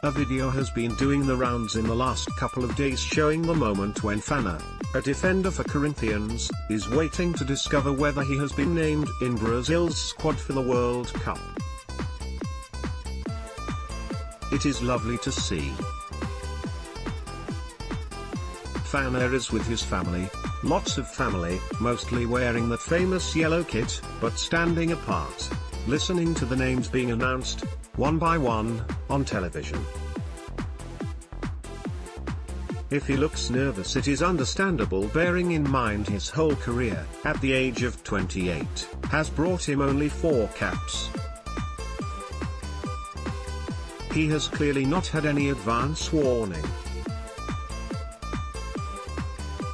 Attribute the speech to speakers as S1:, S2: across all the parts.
S1: A video has been doing the rounds in the last couple of days showing the moment when Fagner, a defender for Corinthians, is waiting to discover whether he has been named in Brazil's squad for the World Cup. It is lovely to see. Fagner is with his family, lots of family, mostly wearing the famous yellow kit, but standing apart, listening to the names being announced, one by one, on television. If he looks nervous, it is understandable, bearing in mind his whole career, at the age of 28, has brought him only 4 caps. He has clearly not had any advance warning.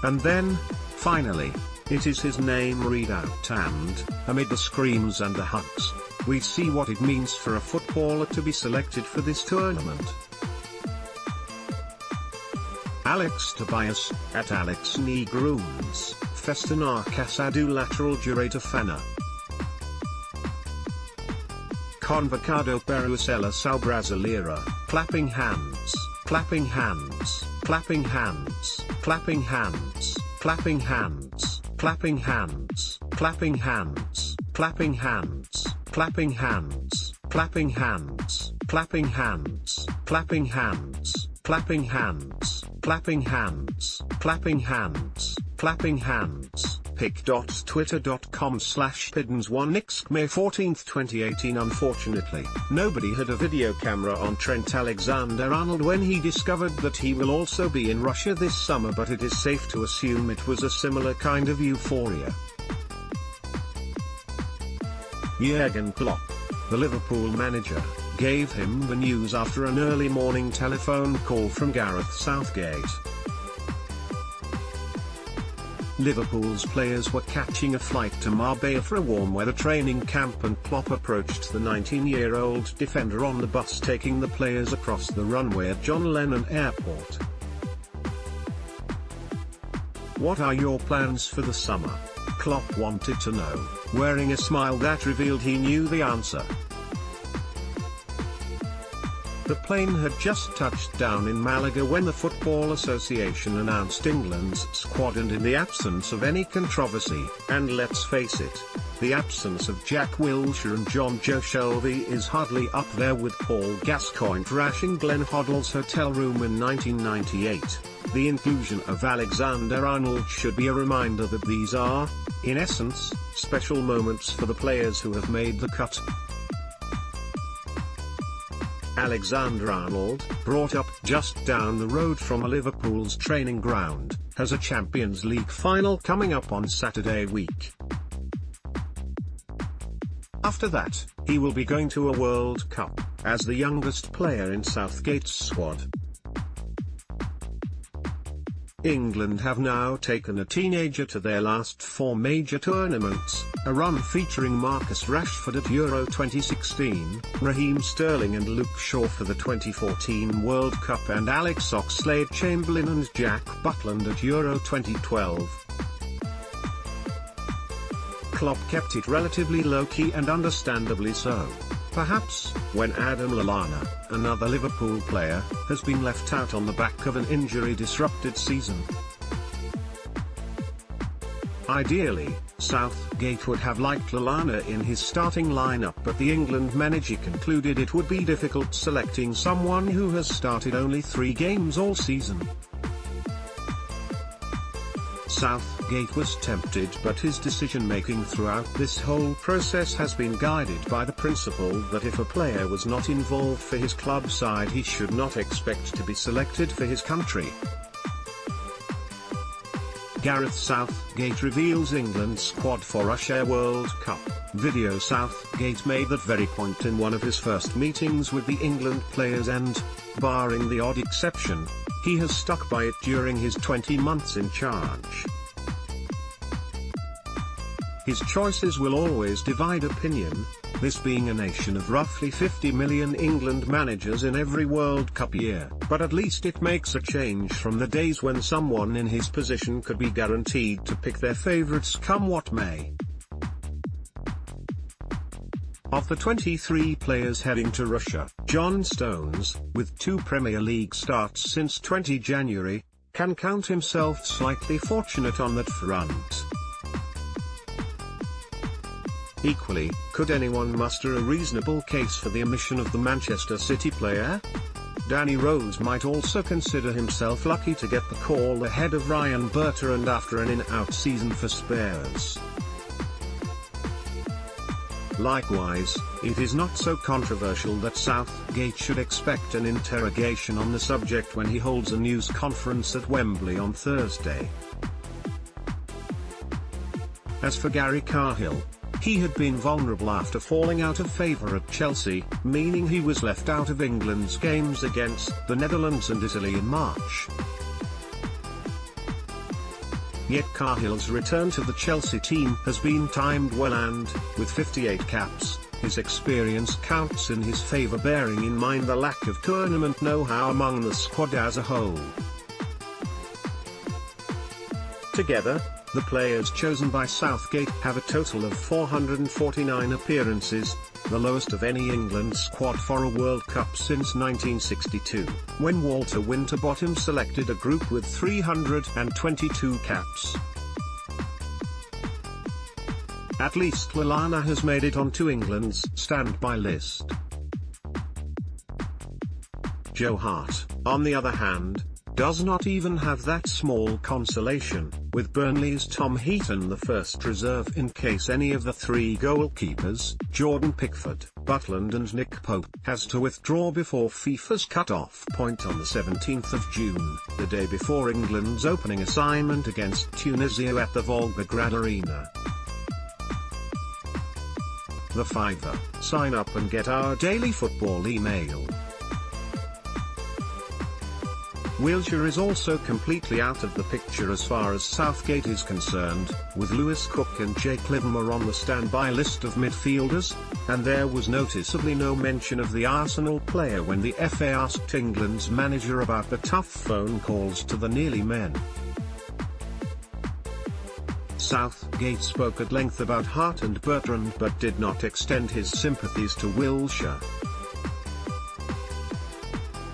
S1: And then, finally, it is his name readout and, amid the screams and the hugs, we see what it means for a footballer to be selected for this tournament. Alex Tobias, at Alex Negrunes, Festenar Casado lateral direito Fagner. Convocado para a seleção brasileira, clapping hands, clapping hands, clapping hands, clapping hands, clapping hands, clapping hands, clapping hands, clapping hands, clapping hands, clapping hands, clapping hands, clapping hands, clapping hands, clapping hands, clapping hands, clapping hands. pic.twitter.com/piddens1 May 14, 2018. Unfortunately, nobody had a video camera on Trent Alexander-Arnold when he discovered that he will also be in Russia this summer, but it is safe to assume it was a similar kind of euphoria. Jurgen Klopp, the Liverpool manager, gave him the news after an early morning telephone call from Gareth Southgate. Liverpool's players were catching a flight to Marbella for a warm weather training camp, and Klopp approached the 19-year-old defender on the bus taking the players across the runway at John Lennon Airport. "What are your plans for the summer?" Klopp wanted to know, wearing a smile that revealed he knew the answer. The plane had just touched down in Malaga when the Football Association announced England's squad, and in the absence of any controversy, and let's face it, the absence of Jack Wilshere and John Joe Shelby is hardly up there with Paul Gascoigne trashing Glenn Hoddle's hotel room in 1998, the inclusion of Alexander-Arnold should be a reminder that these are, in essence, special moments for the players who have made the cut. Alexander-Arnold, brought up just down the road from Liverpool's training ground, has a Champions League final coming up on Saturday week. After that, he will be going to a World Cup, as the youngest player in Southgate's squad. England have now taken a teenager to their last 4 major tournaments, a run featuring Marcus Rashford at Euro 2016, Raheem Sterling and Luke Shaw for the 2014 World Cup, and Alex Oxlade-Chamberlain and Jack Butland at Euro 2012. Klopp kept it relatively low-key, and understandably so. Perhaps, when Adam Lallana, another Liverpool player, has been left out on the back of an injury-disrupted season. Ideally, Southgate would have liked Lallana in his starting lineup, but the England manager concluded it would be difficult selecting someone who has started only 3 games all season. Southgate was tempted, but his decision-making throughout this whole process has been guided by the principle that if a player was not involved for his club side, he should not expect to be selected for his country. Gareth Southgate reveals England's squad for Russia World Cup. Video: Southgate made that very point in one of his first meetings with the England players, and, barring the odd exception, he has stuck by it during his 20 months in charge. His choices will always divide opinion, this being a nation of roughly 50 million England managers in every World Cup year, but at least it makes a change from the days when someone in his position could be guaranteed to pick their favourites come what may. Of the 23 players heading to Russia, John Stones, with 2 Premier League starts since 20 January, can count himself slightly fortunate on that front. Equally, could anyone muster a reasonable case for the omission of the Manchester City player? Danny Rose might also consider himself lucky to get the call ahead of Ryan Bertrand after an in-out season for Spurs. Likewise, it is not so controversial that Southgate should expect an interrogation on the subject when he holds a news conference at Wembley on Thursday. As for Gary Cahill, he had been vulnerable after falling out of favour at Chelsea, meaning he was left out of England's games against the Netherlands and Italy in March. Yet Cahill's return to the Chelsea team has been timed well and, with 58 caps, his experience counts in his favour, bearing in mind the lack of tournament know-how among the squad as a whole. Together, the players chosen by Southgate have a total of 449 appearances, the lowest of any England squad for a World Cup since 1962, when Walter Winterbottom selected a group with 322 caps. At least Lallana has made it onto England's standby list. Joe Hart, on the other hand, does not even have that small consolation, with Burnley's Tom Heaton the first reserve in case any of the 3 goalkeepers, Jordan Pickford, Butland and Nick Pope, has to withdraw before FIFA's cut-off point on the 17th of June, the day before England's opening assignment against Tunisia at the Volgograd Arena. The Fiver, sign up and get our daily football email. Wilshere is also completely out of the picture as far as Southgate is concerned, with Lewis Cook and Jake Livermore on the standby list of midfielders, and there was noticeably no mention of the Arsenal player when the FA asked England's manager about the tough phone calls to the Nearly men. Southgate spoke at length about Hart and Bertrand but did not extend his sympathies to Wilshere.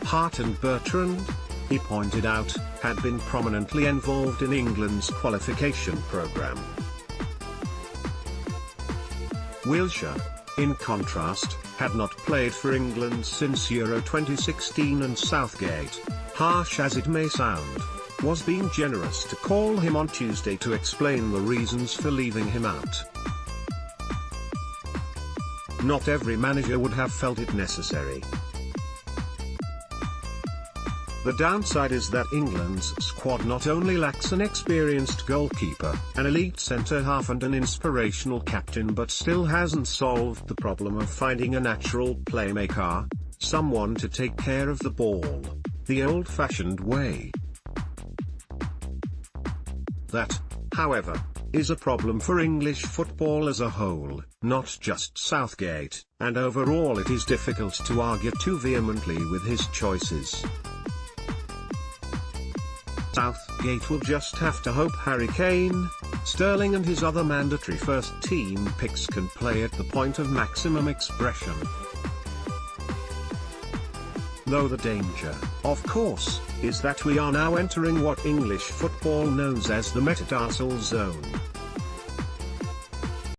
S1: Hart and Bertrand, he pointed out, had been prominently involved in England's qualification programme. Wilshere, in contrast, had not played for England since Euro 2016, and Southgate, harsh as it may sound, was being generous to call him on Tuesday to explain the reasons for leaving him out. Not every manager would have felt it necessary. The downside is that England's squad not only lacks an experienced goalkeeper, an elite centre-half and an inspirational captain, but still hasn't solved the problem of finding a natural playmaker, someone to take care of the ball, the old-fashioned way. That, however, is a problem for English football as a whole, not just Southgate, and overall it is difficult to argue too vehemently with his choices. Southgate will just have to hope Harry Kane, Sterling and his other mandatory first-team picks can play at the point of maximum expression. Though the danger, of course, is that we are now entering what English football knows as the metatarsal zone.